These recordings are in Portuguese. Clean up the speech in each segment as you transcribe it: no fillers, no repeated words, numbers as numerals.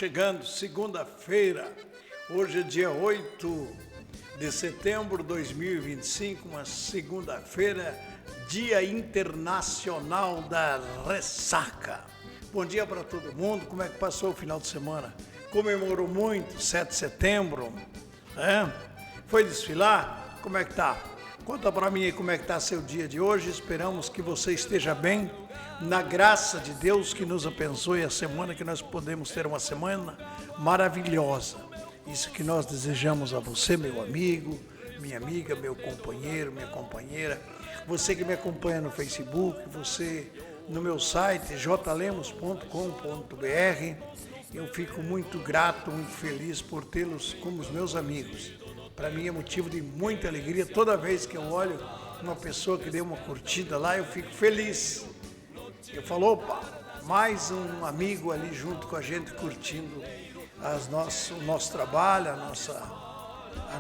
chegando, segunda-feira, hoje é dia 8 de setembro de 2025, uma segunda-feira, Dia Internacional da Ressaca. Bom dia para todo mundo, como é que passou o final de semana? Comemorou muito, 7 de setembro, Foi desfilar? Como é que tá? Conta para mim aí como é que tá seu dia de hoje, esperamos que você esteja bem, na graça de Deus que nos abençoe a semana, que nós podemos ter uma semana maravilhosa. Isso que nós desejamos a você, meu amigo, minha amiga, meu companheiro, minha companheira, você que me acompanha no Facebook, você no meu site jlemos.com.br. Eu fico muito grato, muito feliz por tê-los como os meus amigos. Para mim é motivo de muita alegria. Toda vez que eu olho uma pessoa que deu uma curtida lá, eu fico feliz. Eu falo, opa, mais um amigo ali junto com a gente curtindo o nosso trabalho, a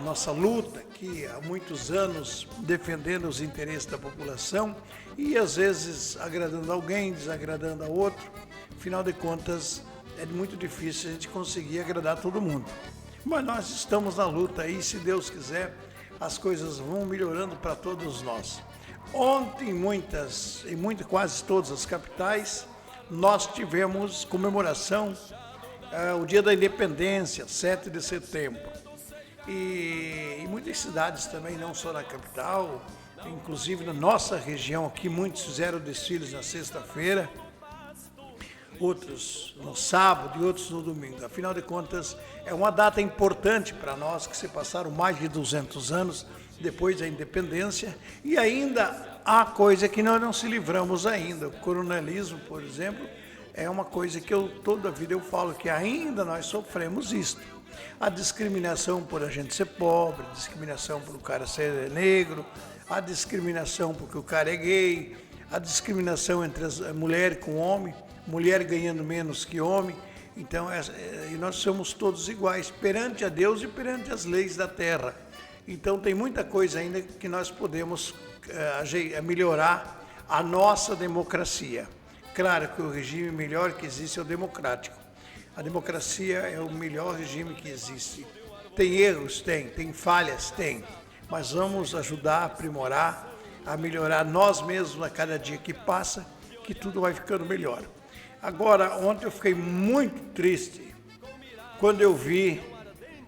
nossa luta aqui há muitos anos defendendo os interesses da população e às vezes agradando alguém, desagradando a outro. Afinal de contas, é muito difícil a gente conseguir agradar todo mundo. Mas nós estamos na luta aí, se Deus quiser, as coisas vão melhorando para todos nós. Ontem, quase todas as capitais, nós tivemos comemoração, o Dia da Independência, 7 de setembro. E em muitas cidades também, não só na capital, inclusive na nossa região aqui, muitos fizeram desfiles na sexta-feira, outros no sábado e outros no domingo. Afinal de contas, é uma data importante para nós, que se passaram mais de 200 anos depois da independência, e ainda há coisa que nós não se livramos ainda. O coronelismo, por exemplo, é uma coisa que toda a vida eu falo, que ainda nós sofremos isto. A discriminação por a gente ser pobre, a discriminação por o cara ser negro, a discriminação porque o cara é gay, a discriminação entre a mulher com o homem, mulher ganhando menos que homem. Então, nós somos todos iguais perante a Deus e perante as leis da terra. Então, tem muita coisa ainda que nós podemos melhorar a nossa democracia. Claro que o regime melhor que existe é o democrático. A democracia é o melhor regime que existe. Tem erros? Tem falhas? Tem. Mas vamos ajudar a aprimorar, a melhorar nós mesmos a cada dia que passa, que tudo vai ficando melhor. Agora, ontem eu fiquei muito triste quando eu vi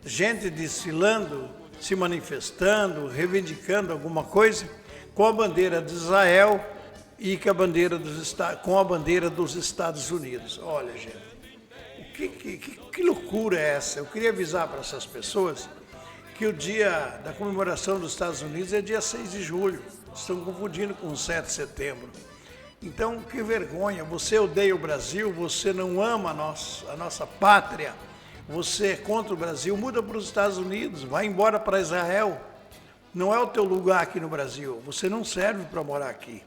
gente desfilando, se manifestando, reivindicando alguma coisa com a bandeira de Israel e com a bandeira dos Estados Unidos. Olha, gente, que loucura é essa? Eu queria avisar para essas pessoas que o dia da comemoração dos Estados Unidos é dia 6 de julho. Estão confundindo com o 7 de setembro. Então, que vergonha, você odeia o Brasil, você não ama a nossa pátria, você é contra o Brasil, muda para os Estados Unidos, vai embora para Israel. Não é o teu lugar aqui no Brasil, você não serve para morar aqui.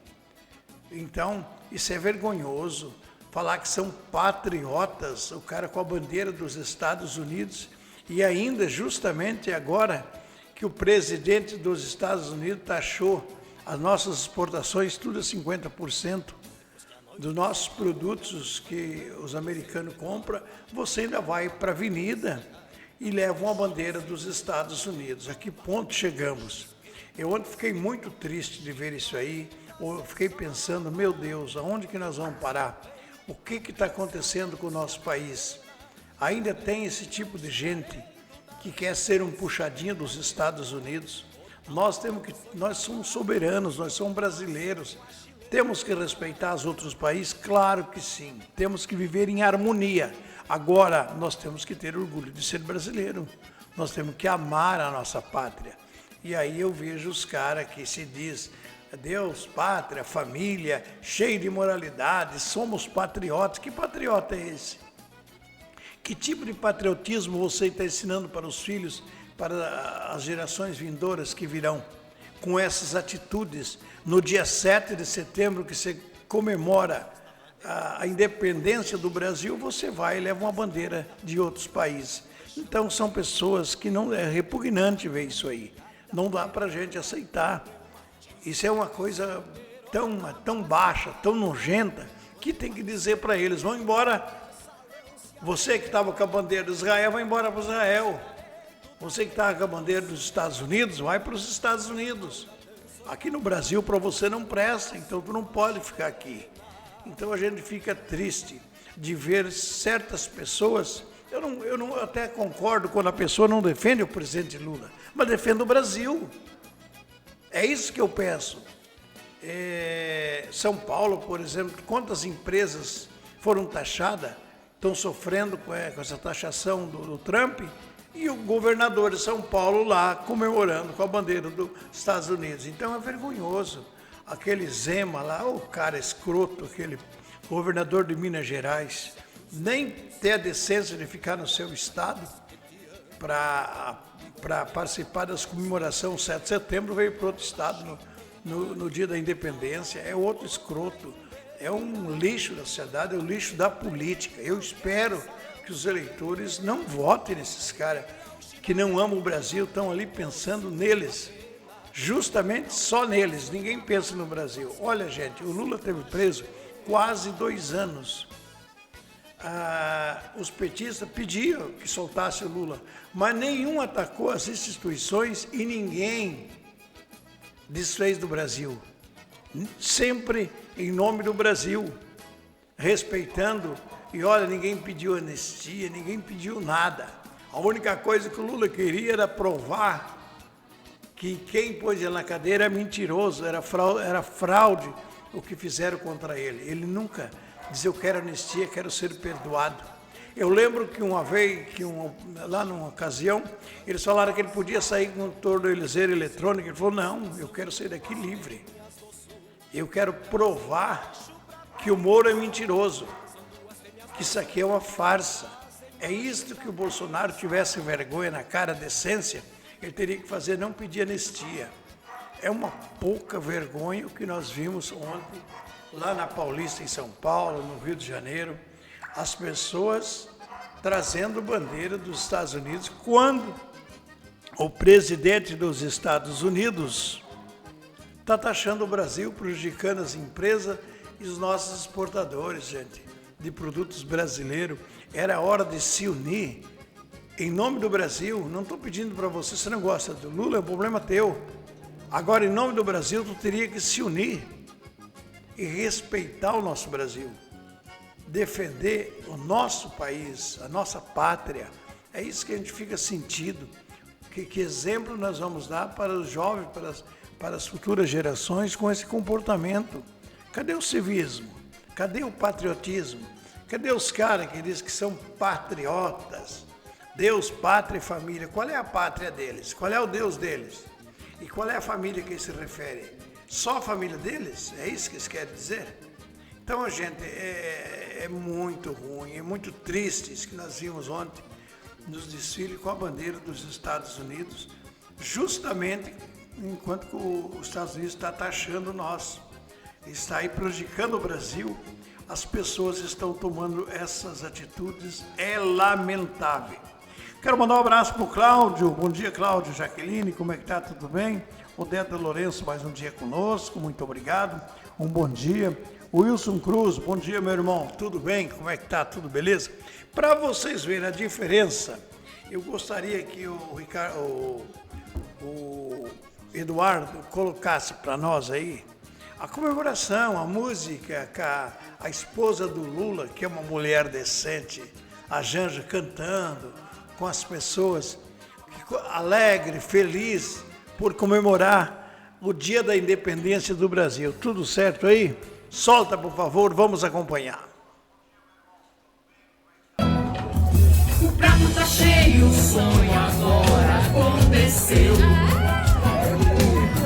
Então, isso é vergonhoso, falar que são patriotas, o cara com a bandeira dos Estados Unidos, e ainda justamente agora que o presidente dos Estados Unidos taxou as nossas exportações, tudo a 50% dos nossos produtos que os americanos compram, você ainda vai para a avenida e leva uma bandeira dos Estados Unidos. A que ponto chegamos? Eu ontem fiquei muito triste de ver isso aí, eu fiquei pensando, meu Deus, aonde que nós vamos parar? O que está acontecendo com o nosso país? Ainda tem esse tipo de gente que quer ser um puxadinho dos Estados Unidos. Nós somos soberanos, nós somos brasileiros. Temos que respeitar os outros países? Claro que sim. Temos que viver em harmonia. Agora, nós temos que ter orgulho de ser brasileiro. Nós temos que amar a nossa pátria. E aí eu vejo os caras que se diz Deus, pátria, família, cheio de moralidade, somos patriotas. Que patriota é esse? Que tipo de patriotismo você está ensinando para os filhos, para as gerações vindouras que virão, com essas atitudes? No dia 7 de setembro, que você comemora a independência do Brasil, você vai e leva uma bandeira de outros países. Então, são pessoas que não é repugnante ver isso aí. Não dá para a gente aceitar. Isso é uma coisa tão baixa, tão nojenta, que tem que dizer para eles, vão embora Você que estava com a bandeira de Israel, vai embora para Israel. Você que estava com a bandeira dos Estados Unidos, vai para os Estados Unidos. Aqui no Brasil, para você não presta, então tu não pode ficar aqui. Então a gente fica triste de ver certas pessoas. Eu não até concordo quando a pessoa não defende o presidente Lula, mas defende o Brasil. É isso que eu peço. São Paulo, por exemplo, quantas empresas foram taxadas, estão sofrendo com essa taxação do Trump, e o governador de São Paulo lá comemorando com a bandeira dos Estados Unidos. Então é vergonhoso. Aquele Zema lá, o cara escroto, aquele governador de Minas Gerais, nem ter a decência de ficar no seu estado para participar das comemorações 7 de setembro, veio para outro estado no dia da independência. É outro escroto, é um lixo da sociedade, é um lixo da política. Eu espero que os eleitores não votem nesses caras que não amam o Brasil, estão ali pensando neles, justamente só neles, ninguém pensa no Brasil. Olha, gente, o Lula teve preso quase 2 anos. Os petistas pediam que soltasse o Lula, mas nenhum atacou as instituições e ninguém desfez do Brasil. Sempre em nome do Brasil, respeitando. E olha, ninguém pediu anistia, ninguém pediu nada. A única coisa que o Lula queria era provar que quem pôs ele na cadeira era mentiroso, era fraude o que fizeram contra ele. Ele nunca dizia: eu quero anistia, quero ser perdoado. Eu lembro que uma vez, lá numa ocasião, eles falaram que ele podia sair com um tornozeleira eletrônica. Ele falou: não, eu quero sair daqui livre. Eu quero provar que o Moro é mentiroso, que isso aqui é uma farsa. É isto que o Bolsonaro tivesse vergonha na cara, decência, ele teria que fazer, não pedir anistia. É uma pouca vergonha o que nós vimos ontem, lá na Paulista, em São Paulo, no Rio de Janeiro, as pessoas trazendo bandeira dos Estados Unidos, quando o presidente dos Estados Unidos está taxando o Brasil, prejudicando as empresas e os nossos exportadores, gente, de produtos brasileiros. Era hora de se unir em nome do Brasil. Não estou pedindo para você, se não gosta do Lula, é um problema teu. Agora, em nome do Brasil, tu teria que se unir e respeitar o nosso Brasil, defender o nosso país, a nossa pátria. É isso que a gente fica sentindo. Que exemplo nós vamos dar para os jovens, para as futuras gerações com esse comportamento? Cadê o civismo? Cadê o patriotismo? Cadê os caras que dizem que são patriotas? Deus, pátria e família. Qual é a pátria deles? Qual é o Deus deles? E qual é a família que eles se referem? Só a família deles? É isso que eles querem dizer? Então, gente, é muito ruim, é muito triste isso que nós vimos ontem nos desfiles com a bandeira dos Estados Unidos, justamente enquanto que os Estados Unidos está taxando nós, está aí prejudicando o Brasil. As pessoas estão tomando essas atitudes, é lamentável. Quero mandar um abraço para o Cláudio. Bom dia, Cláudio. Jaqueline, como é que está? Tudo bem? Odeta Lourenço, mais um dia conosco, muito obrigado. Um bom dia. Wilson Cruz, bom dia, meu irmão. Tudo bem? Como é que está? Tudo beleza? Para vocês verem a diferença, eu gostaria que o Eduardo colocasse para nós aí a comemoração, a música, a esposa do Lula, que é uma mulher decente, a Janja cantando com as pessoas, alegre, feliz por comemorar o dia da independência do Brasil. Tudo certo aí? Solta, por favor, vamos acompanhar. O prato tá cheio, o sonho agora aconteceu.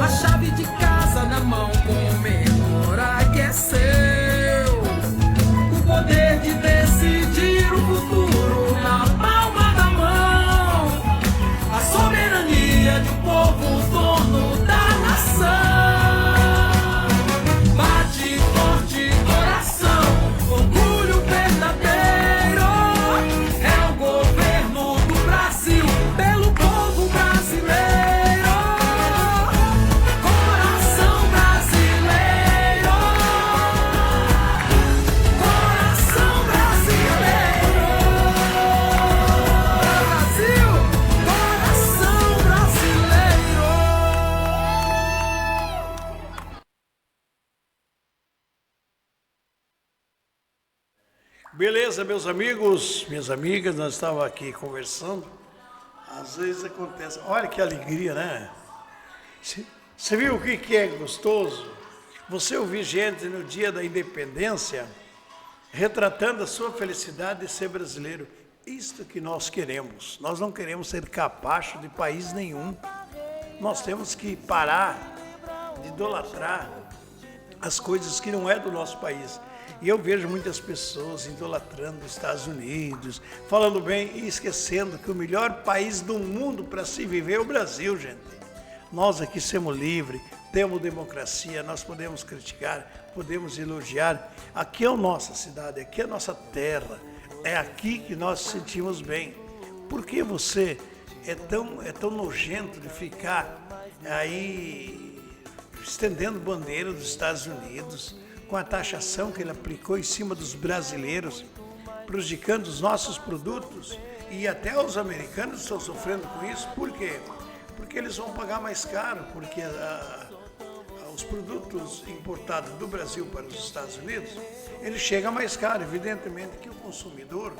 A chave de casa na mão, comemora que é seu. O poder de decidir o futuro na palma da mão. A soberania de um povo dono da nação. Bate forte coração, orgulho verdadeiro. É o governo do Brasil, pelo Beleza, meus amigos, minhas amigas, nós estávamos aqui conversando. Às vezes acontece. Olha que alegria, né? Você viu o que é gostoso? Você ouvir gente no dia da independência retratando a sua felicidade de ser brasileiro. Isto que nós queremos. Nós não queremos ser capacho de país nenhum. Nós temos que parar de idolatrar as coisas que não é do nosso país. E eu vejo muitas pessoas idolatrando os Estados Unidos, falando bem e esquecendo que o melhor país do mundo para se viver é o Brasil, gente. Nós aqui somos livres, temos democracia, nós podemos criticar, podemos elogiar. Aqui é a nossa cidade, aqui é a nossa terra, é aqui que nós nos sentimos bem. Por que você é tão nojento de ficar aí estendendo bandeira dos Estados Unidos, com a taxação que ele aplicou em cima dos brasileiros, prejudicando os nossos produtos, e até os americanos estão sofrendo com isso? Por quê? Porque eles vão pagar mais caro, porque os produtos importados do Brasil para os Estados Unidos, ele chega mais caro. Evidentemente que o consumidor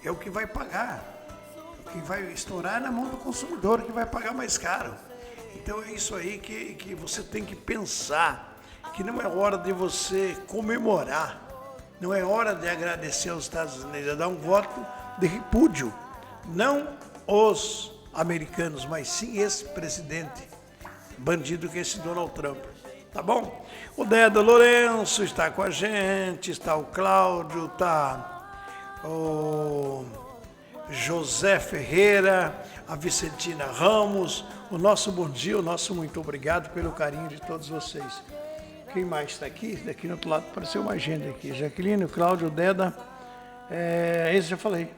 é o que vai pagar, o que vai estourar na mão do consumidor, que vai pagar mais caro. Então é isso aí que você tem que pensar, que não é hora de você comemorar, não é hora de agradecer aos Estados Unidos, é dar um voto de repúdio, não os americanos, mas sim esse presidente bandido que é esse Donald Trump, tá bom? O Dedo Lourenço está com a gente, está o Cláudio, está o José Ferreira, a Vicentina Ramos, o nosso bom dia, o nosso muito obrigado pelo carinho de todos vocês. Quem mais está aqui? Daqui no outro lado apareceu mais gente aqui. Jaqueline, Cláudio, Deda. Esse já falei.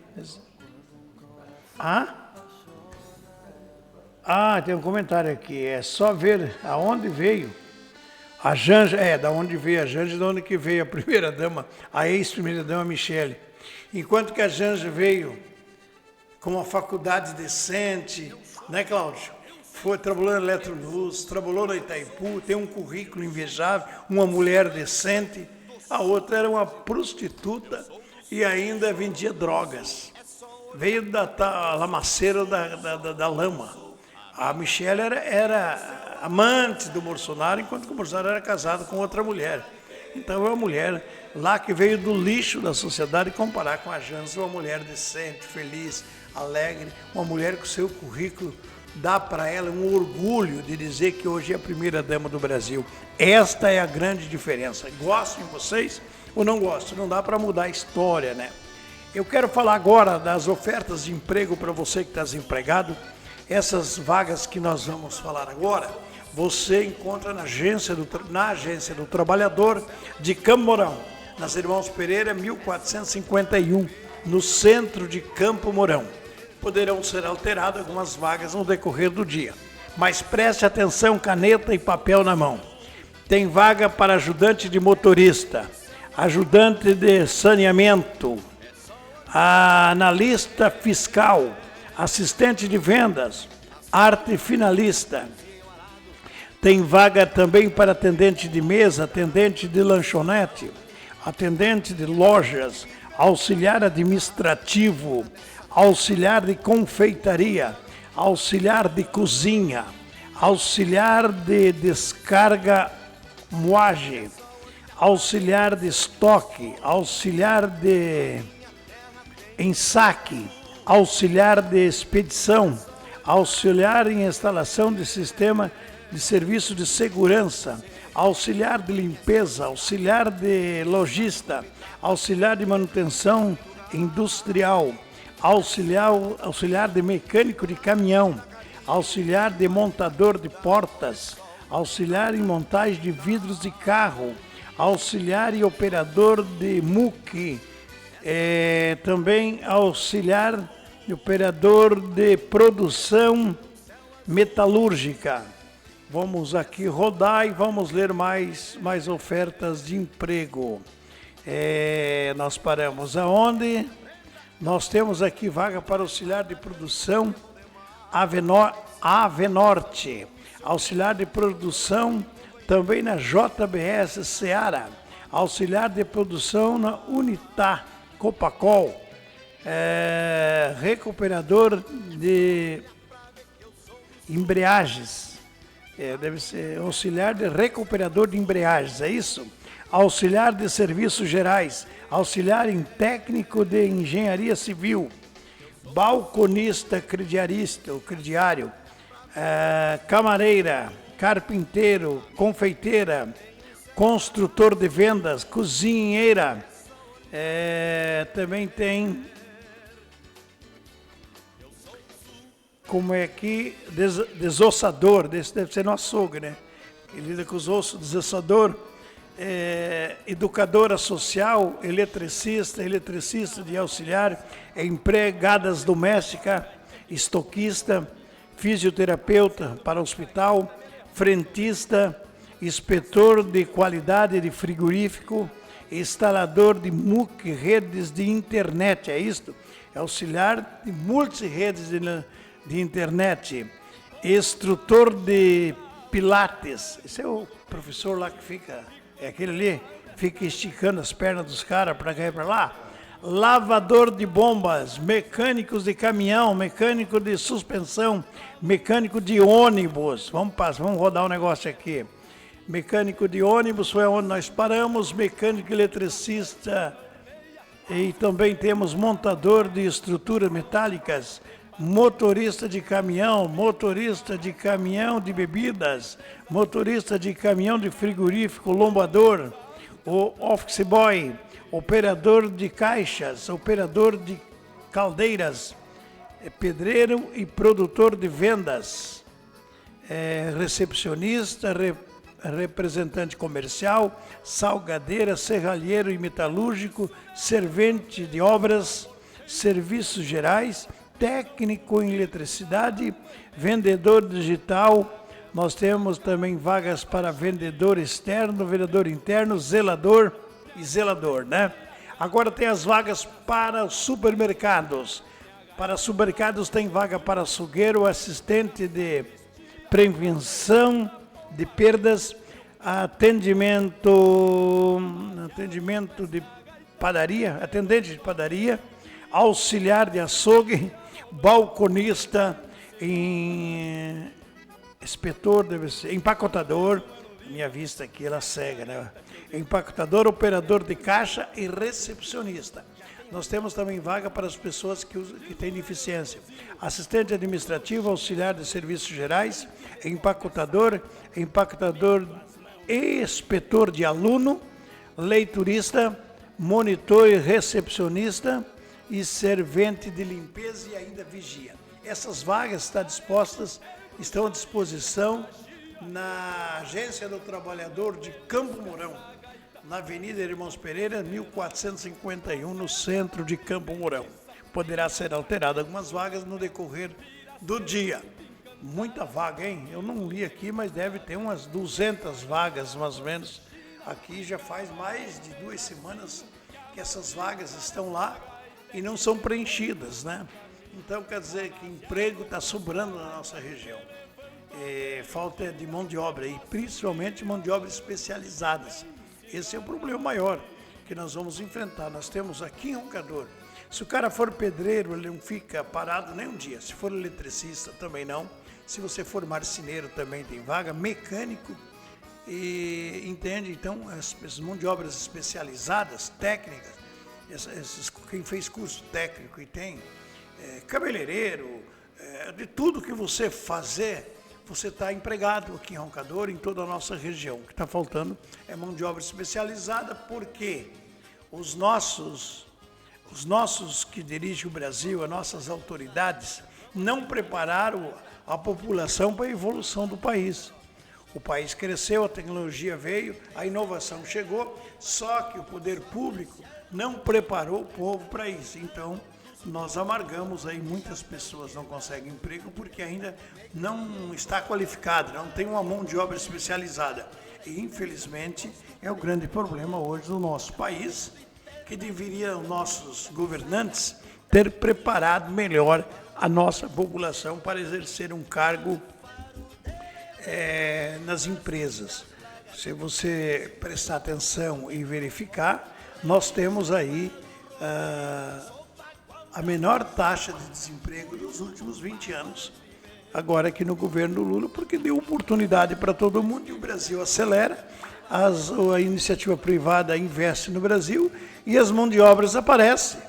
Tem um comentário aqui. É só ver aonde veio a Janja. Da onde veio a Janja, de onde que veio a primeira-dama, a ex-primeira-dama Michele. Enquanto que a Janja veio com uma faculdade decente, né, Cláudio? Trabalhou na Eletroluz, trabalhou na Itaipu, tem um currículo invejável, uma mulher decente. A outra era uma prostituta e ainda vendia drogas. Veio da lamaceira da lama. A Michele era amante do Bolsonaro, enquanto que o Bolsonaro era casado com outra mulher. Então é uma mulher lá que veio do lixo da sociedade, comparar com a Janja, uma mulher decente, feliz, alegre, uma mulher com seu currículo dá para ela um orgulho de dizer que hoje é a primeira-dama do Brasil. Esta é a grande diferença. Gostam de vocês ou não gostam? Não dá para mudar a história, né? Eu quero falar agora das ofertas de emprego para você que está desempregado. Essas vagas que nós vamos falar agora, você encontra na Agência do Trabalhador de Campo Mourão, nas Irmãos Pereira, 1451, no centro de Campo Mourão. Poderão ser alteradas algumas vagas no decorrer do dia. Mas preste atenção, caneta e papel na mão. Tem vaga para ajudante de motorista, ajudante de saneamento, analista fiscal, assistente de vendas, arte finalista. Tem vaga também para atendente de mesa, atendente de lanchonete, atendente de lojas, auxiliar administrativo, auxiliar de confeitaria, auxiliar de cozinha, auxiliar de descarga moagem, auxiliar de estoque, auxiliar de ensaque, auxiliar de expedição, auxiliar em instalação de sistema de serviço de segurança, auxiliar de limpeza, auxiliar de logista, auxiliar de manutenção industrial, auxiliar de mecânico de caminhão, auxiliar de montador de portas, auxiliar em montagem de vidros de carro, auxiliar e operador de muque, também auxiliar e operador de produção metalúrgica. Vamos aqui rodar e vamos ler mais ofertas de emprego. Nós paramos aonde? Nós temos aqui vaga para auxiliar de produção Avenorte, auxiliar de produção também na JBS Seara, auxiliar de produção na Unitá, Copacol, recuperador de embreagens, deve ser auxiliar de recuperador de embreagens, é isso? Auxiliar de serviços gerais, auxiliar em técnico de engenharia civil, balconista crediarista, ou crediário, camareira, carpinteiro, confeiteira, construtor de vendas, cozinheira, também tem, como é aqui, desossador, desse deve ser no açougue, né? Que lida com os ossos, desossador, educadora social, eletricista de auxiliar, empregadas doméstica, estoquista, fisioterapeuta para hospital, frentista, inspetor de qualidade de frigorífico, instalador de MUC, redes de internet, é isto? É auxiliar de multiredes de internet, instrutor de pilates, esse é o professor lá que fica, é aquele ali, fica esticando as pernas dos caras para cá e para lá, lavador de bombas, mecânicos de caminhão, mecânico de suspensão, mecânico de ônibus, vamos rodar um negócio aqui, mecânico de ônibus foi onde nós paramos, mecânico eletricista, e também temos montador de estruturas metálicas, motorista de caminhão de bebidas, motorista de caminhão de frigorífico, lombador, o office boy, operador de caixas, operador de caldeiras, pedreiro e produtor de vendas, recepcionista, representante comercial, salgadeira, serralheiro e metalúrgico, servente de obras, serviços gerais, técnico em eletricidade, vendedor digital. Nós temos também vagas para vendedor externo, vendedor interno, zelador e zelador, né? Agora tem as vagas para os supermercados. Para supermercados tem vaga para açougueiro, assistente de prevenção de perdas, atendimento de padaria, atendente de padaria, auxiliar de açougue, balconista, inspetor, deve ser, empacotador, minha vista aqui ela cega, né? Empacotador, operador de caixa e recepcionista. Nós temos também vaga para as pessoas que têm deficiência. Assistente administrativo, auxiliar de serviços gerais, empacotador e inspetor de aluno, leiturista, monitor e recepcionista e servente de limpeza e ainda vigia. Essas vagas estão à disposição na Agência do Trabalhador de Campo Mourão, na Avenida Irmãos Pereira, 1451, no centro de Campo Mourão. Poderá ser alterado algumas vagas no decorrer do dia. Muita vaga, hein? Eu não li aqui, mas deve ter umas 200 vagas, mais ou menos. Aqui já faz mais de 2 semanas que essas vagas estão lá e não são preenchidas, né? Então, quer dizer que emprego está sobrando na nossa região. Falta de mão de obra, e principalmente mão de obra especializadas. Esse é o problema maior que nós vamos enfrentar. Nós temos aqui em Roncador, se o cara for pedreiro, ele não fica parado nem um dia. Se for eletricista, também não. Se você for marceneiro, também tem vaga. Mecânico, entende? Então, essas mão de obras especializadas, técnicas, quem fez curso técnico e tem cabeleireiro, de tudo que você fazer, você está empregado aqui em Roncador, em toda a nossa região. O que está faltando é mão de obra especializada, porque os nossos que dirigem o Brasil, as nossas autoridades, não prepararam a população para a evolução do país. O país cresceu, a tecnologia veio, a inovação chegou, só que o poder público não preparou o povo para isso. Então, nós amargamos aí, muitas pessoas não conseguem emprego porque ainda não está qualificado, não tem uma mão de obra especializada. E, infelizmente, é o grande problema hoje do nosso país, que deveriam nossos governantes ter preparado melhor a nossa população para exercer um cargo nas empresas. Se você prestar atenção e verificar, nós temos aí a menor taxa de desemprego dos últimos 20 anos, agora aqui no governo Lula, porque deu oportunidade para todo mundo e o Brasil acelera, a iniciativa privada investe no Brasil e as mãos de obras aparecem.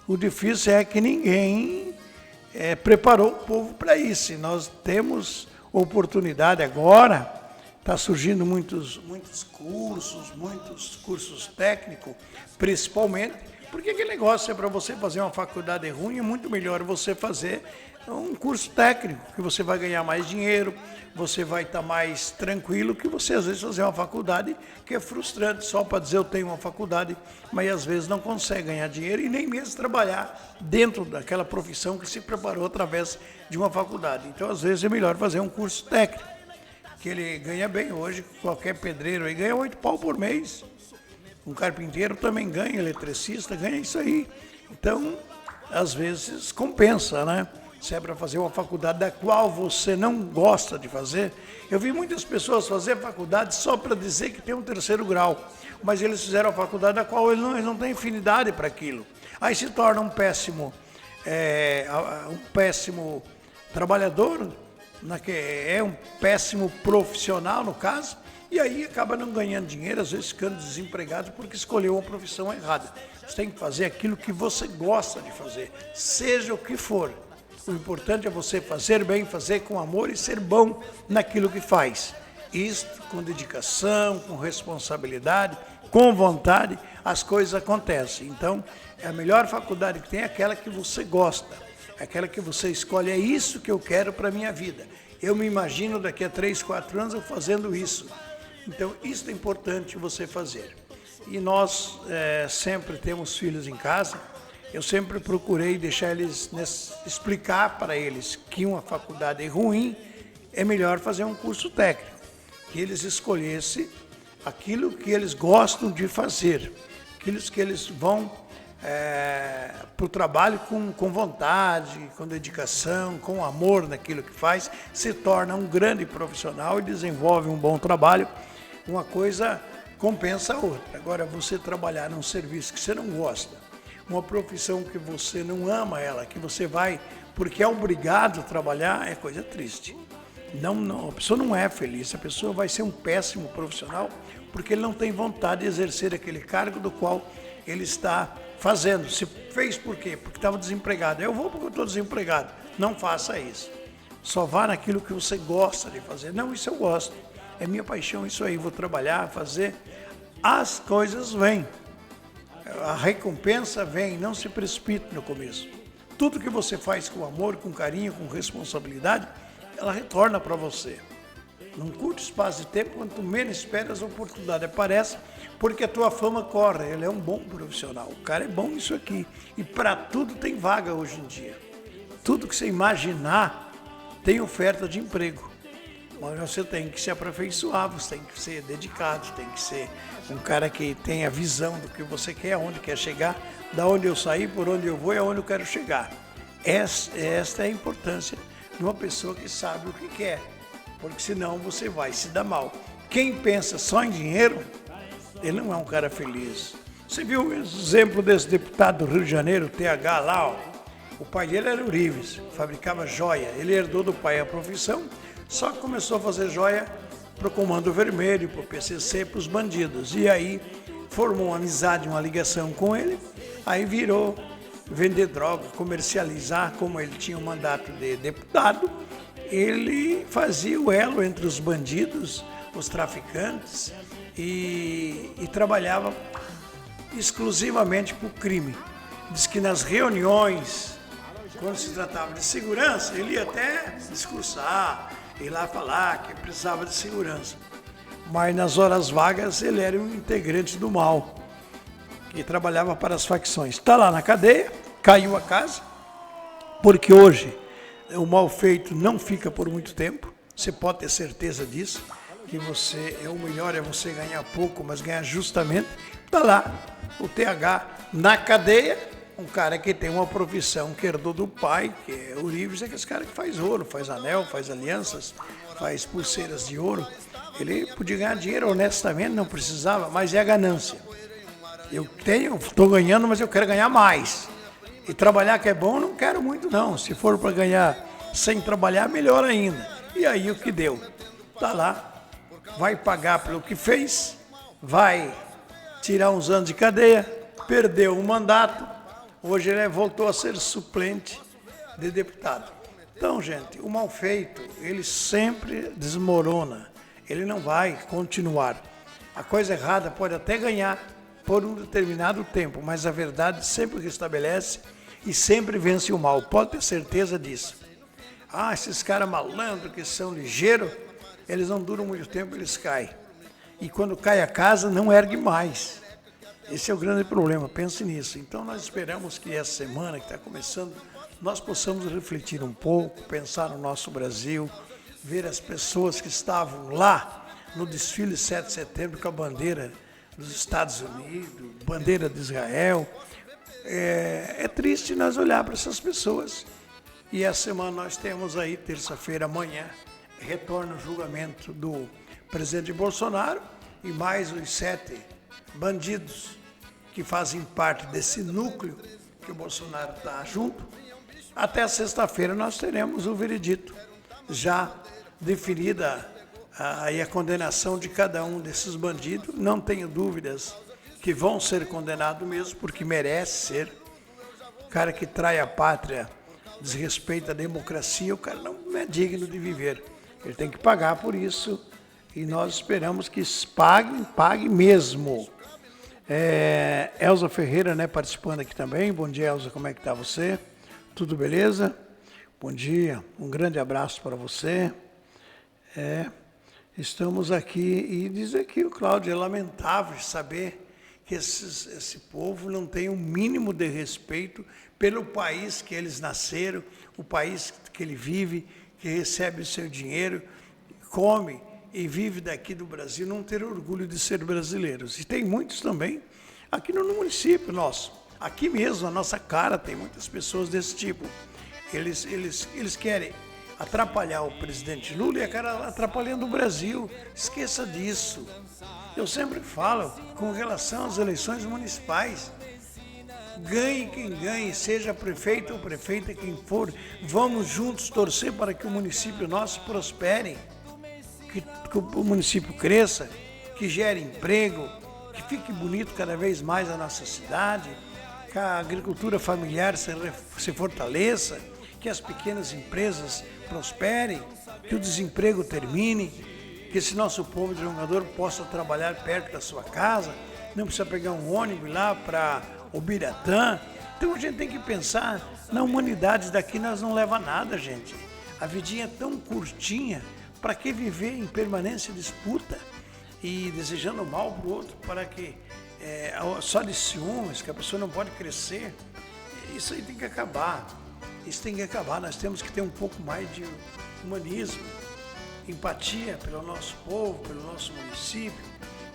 O difícil é que ninguém preparou o povo para isso. E nós temos oportunidade agora, está surgindo muitos cursos técnicos, principalmente, porque aquele negócio é para você fazer uma faculdade ruim, é muito melhor você fazer um curso técnico, que você vai ganhar mais dinheiro, você vai estar mais tranquilo, que você às vezes fazer uma faculdade que é frustrante, só para dizer eu tenho uma faculdade, mas às vezes não consegue ganhar dinheiro e nem mesmo trabalhar dentro daquela profissão que se preparou através de uma faculdade. Então, às vezes, é melhor fazer um curso técnico, que ele ganha bem hoje, qualquer pedreiro aí ganha 8 pau por mês. Um carpinteiro também ganha, eletricista ganha isso aí. Então, às vezes, compensa, né? Se é para fazer uma faculdade da qual você não gosta de fazer. Eu vi muitas pessoas fazer faculdade só para dizer que tem um 3º grau, mas eles fizeram a faculdade da qual eles não têm afinidade para aquilo. Aí se torna um péssimo trabalhador, um péssimo profissional, no caso, e aí acaba não ganhando dinheiro, às vezes ficando desempregado porque escolheu uma profissão errada. Você tem que fazer aquilo que você gosta de fazer, seja o que for. O importante é você fazer bem, fazer com amor e ser bom naquilo que faz. Isto com dedicação, com responsabilidade, com vontade, as coisas acontecem. Então, a melhor faculdade que tem é aquela que você gosta, aquela que você escolhe, é isso que eu quero para a minha vida. Eu me imagino daqui a 3, 4 anos eu fazendo isso. Então, isso é importante você fazer. E nós sempre temos filhos em casa, eu sempre procurei deixar eles, explicar para eles que uma faculdade ruim é melhor fazer um curso técnico, que eles escolhessem aquilo que eles gostam de fazer, aquilo que eles vão para o trabalho com vontade, com dedicação, com amor naquilo que faz, se torna um grande profissional e desenvolve um bom trabalho. Uma coisa compensa a outra. Agora, você trabalhar num serviço que você não gosta, uma profissão que você não ama ela, que você vai porque é obrigado a trabalhar, é coisa triste. Não, a pessoa não é feliz, a pessoa vai ser um péssimo profissional porque ele não tem vontade de exercer aquele cargo do qual ele está fazendo. Se fez por quê? Porque estava desempregado. Eu vou porque eu estou desempregado. Não faça isso. Só vá naquilo que você gosta de fazer. Não, isso eu gosto. É minha paixão isso aí. Vou trabalhar, fazer. As coisas vêm. A recompensa vem. Não se precipite no começo. Tudo que você faz com amor, com carinho, com responsabilidade, ela retorna para você. Num curto espaço de tempo, quanto menos esperas, a oportunidade aparece, porque a tua fama corre. Ele é um bom profissional, o cara é bom nisso aqui. E para tudo tem vaga hoje em dia. Tudo que você imaginar tem oferta de emprego. Mas você tem que se aperfeiçoar, você tem que ser dedicado, tem que ser um cara que tenha visão do que você quer, aonde quer chegar, da onde eu saí, por onde eu vou e aonde eu quero chegar. Esta é a importância de uma pessoa que sabe o que quer, porque senão você vai se dar mal. Quem pensa só em dinheiro, ele não é um cara feliz. Você viu o exemplo desse deputado do Rio de Janeiro, o TH lá, ó. O pai dele era Urives, fabricava joia. Ele herdou do pai a profissão, só que começou a fazer joia para o Comando Vermelho, para o PCC, para os bandidos. E aí formou uma amizade, uma ligação com ele, aí virou vender droga, comercializar, como ele tinha um mandato de deputado, ele fazia o elo entre os bandidos, os traficantes, e trabalhava exclusivamente para o crime. Diz que nas reuniões, quando se tratava de segurança, ele ia até discursar, ir lá falar que precisava de segurança. Mas nas horas vagas ele era um integrante do mal, que trabalhava para as facções. Está lá na cadeia, caiu a casa, porque hoje o mal feito não fica por muito tempo, você pode ter certeza disso, que o melhor é você ganhar pouco, mas ganhar justamente. Está lá o TH na cadeia, um cara que tem uma profissão que herdou do pai, que é Urives, é aquele cara que faz ouro, faz anel, faz alianças, faz pulseiras de ouro. Ele podia ganhar dinheiro honestamente, não precisava, mas é a ganância. Estou ganhando, mas eu quero ganhar mais. E trabalhar que é bom, não quero muito não. Se for para ganhar sem trabalhar, melhor ainda. E aí o que deu? Tá lá, vai pagar pelo que fez, vai tirar uns anos de cadeia, perdeu o mandato, hoje ele voltou a ser suplente de deputado. Então, gente, o mal feito, ele sempre desmorona, ele não vai continuar. A coisa errada pode até ganhar por um determinado tempo, mas a verdade sempre restabelece e sempre vence o mal, pode ter certeza disso. Ah, esses caras malandros que são ligeiros, eles não duram muito tempo, eles caem. E quando cai a casa, não ergue mais. Esse é o grande problema, pense nisso. Então nós esperamos que essa semana que está começando, nós possamos refletir um pouco, pensar no nosso Brasil, ver as pessoas que estavam lá no desfile 7 de setembro com a bandeira dos Estados Unidos, bandeira de Israel. É triste nós olhar para essas pessoas. E essa semana nós temos aí, terça-feira, amanhã, retorna o julgamento do presidente Bolsonaro e mais os 7 bandidos que fazem parte desse núcleo que o Bolsonaro está junto. Até sexta-feira nós teremos o veredito, já definida aí a condenação de cada um desses bandidos. Não tenho dúvidas que vão ser condenados mesmo, porque merece ser. O cara que trai a pátria, desrespeita a democracia, o cara não é digno de viver. Ele tem que pagar por isso e nós esperamos que pague mesmo. Elza Ferreira, né, participando aqui também. Bom dia, Elza, como é que está você? Tudo beleza? Bom dia, um grande abraço para você. Estamos aqui e diz aqui o Cláudio, é lamentável saber que esse povo não tem o mínimo de respeito pelo país que eles nasceram, o país que ele vive, que recebe o seu dinheiro, come e vive daqui do Brasil, não ter orgulho de ser brasileiros. E tem muitos também aqui no município nosso. Aqui mesmo, a nossa cara, tem muitas pessoas desse tipo. Eles querem atrapalhar o presidente Lula e a cara atrapalhando o Brasil. Esqueça disso. Eu sempre falo com relação às eleições municipais. Ganhe quem ganhe, seja prefeito ou prefeita, quem for, vamos juntos torcer para que o município nosso prospere, que o município cresça, que gere emprego, que fique bonito cada vez mais a nossa cidade, que a agricultura familiar se fortaleça, que as pequenas empresas prosperem, que o desemprego termine, que esse nosso povo de jogador possa trabalhar perto da sua casa, não precisa pegar um ônibus lá para Ubiratã. Então a gente tem que pensar na humanidade daqui, nós não leva a nada, gente. A vidinha é tão curtinha, para que viver em permanência de disputa e desejando mal para o outro, para que só de ciúmes, que a pessoa não pode crescer. Isso aí tem que acabar. Isso tem que acabar. Nós temos que ter um pouco mais de humanismo, empatia pelo nosso povo, pelo nosso município,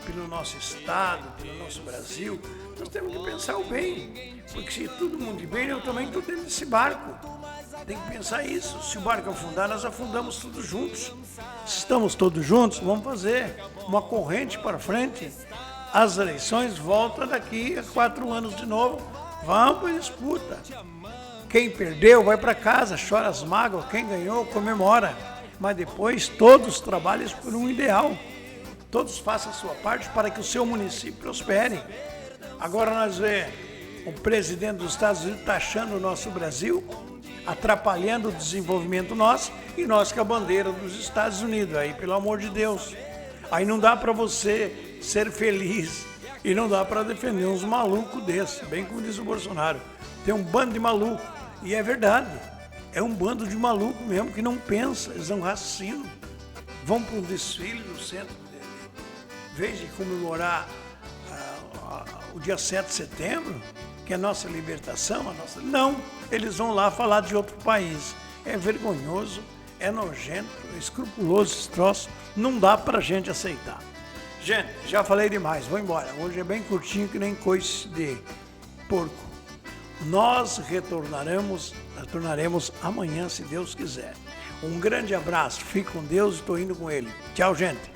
pelo nosso estado, pelo nosso Brasil. Nós temos que pensar o bem, porque se todo mundo de bem, eu também estou dentro desse barco. Tem que pensar isso. Se o barco afundar, nós afundamos todos juntos. Se estamos todos juntos, vamos fazer uma corrente para frente. As eleições voltam daqui a 4 anos de novo. Vamos para a disputa. Quem perdeu vai para casa, chora as mágoas. Quem ganhou, comemora. Mas depois todos trabalhem por um ideal. Todos façam a sua parte para que o seu município prospere. Agora nós vemos o presidente dos Estados Unidos taxando o nosso Brasil, atrapalhando o desenvolvimento nosso, e nós com a bandeira dos Estados Unidos. Aí, pelo amor de Deus, aí não dá para você ser feliz e não dá para defender uns malucos desses, bem como diz o Bolsonaro. Tem um bando de maluco, e é verdade, é um bando de maluco mesmo que não pensa, eles não raciocinam. Vão para um desfile no centro, em vez de comemorar o dia 7 de setembro, que é a nossa libertação, não, eles vão lá falar de outro país. É vergonhoso, é nojento, é escrupuloso esse troço, não dá pra gente aceitar. Gente, já falei demais, vou embora. Hoje é bem curtinho, que nem coice de porco. Nós retornaremos amanhã, se Deus quiser. Um grande abraço, fique com Deus e estou indo com ele. Tchau, gente.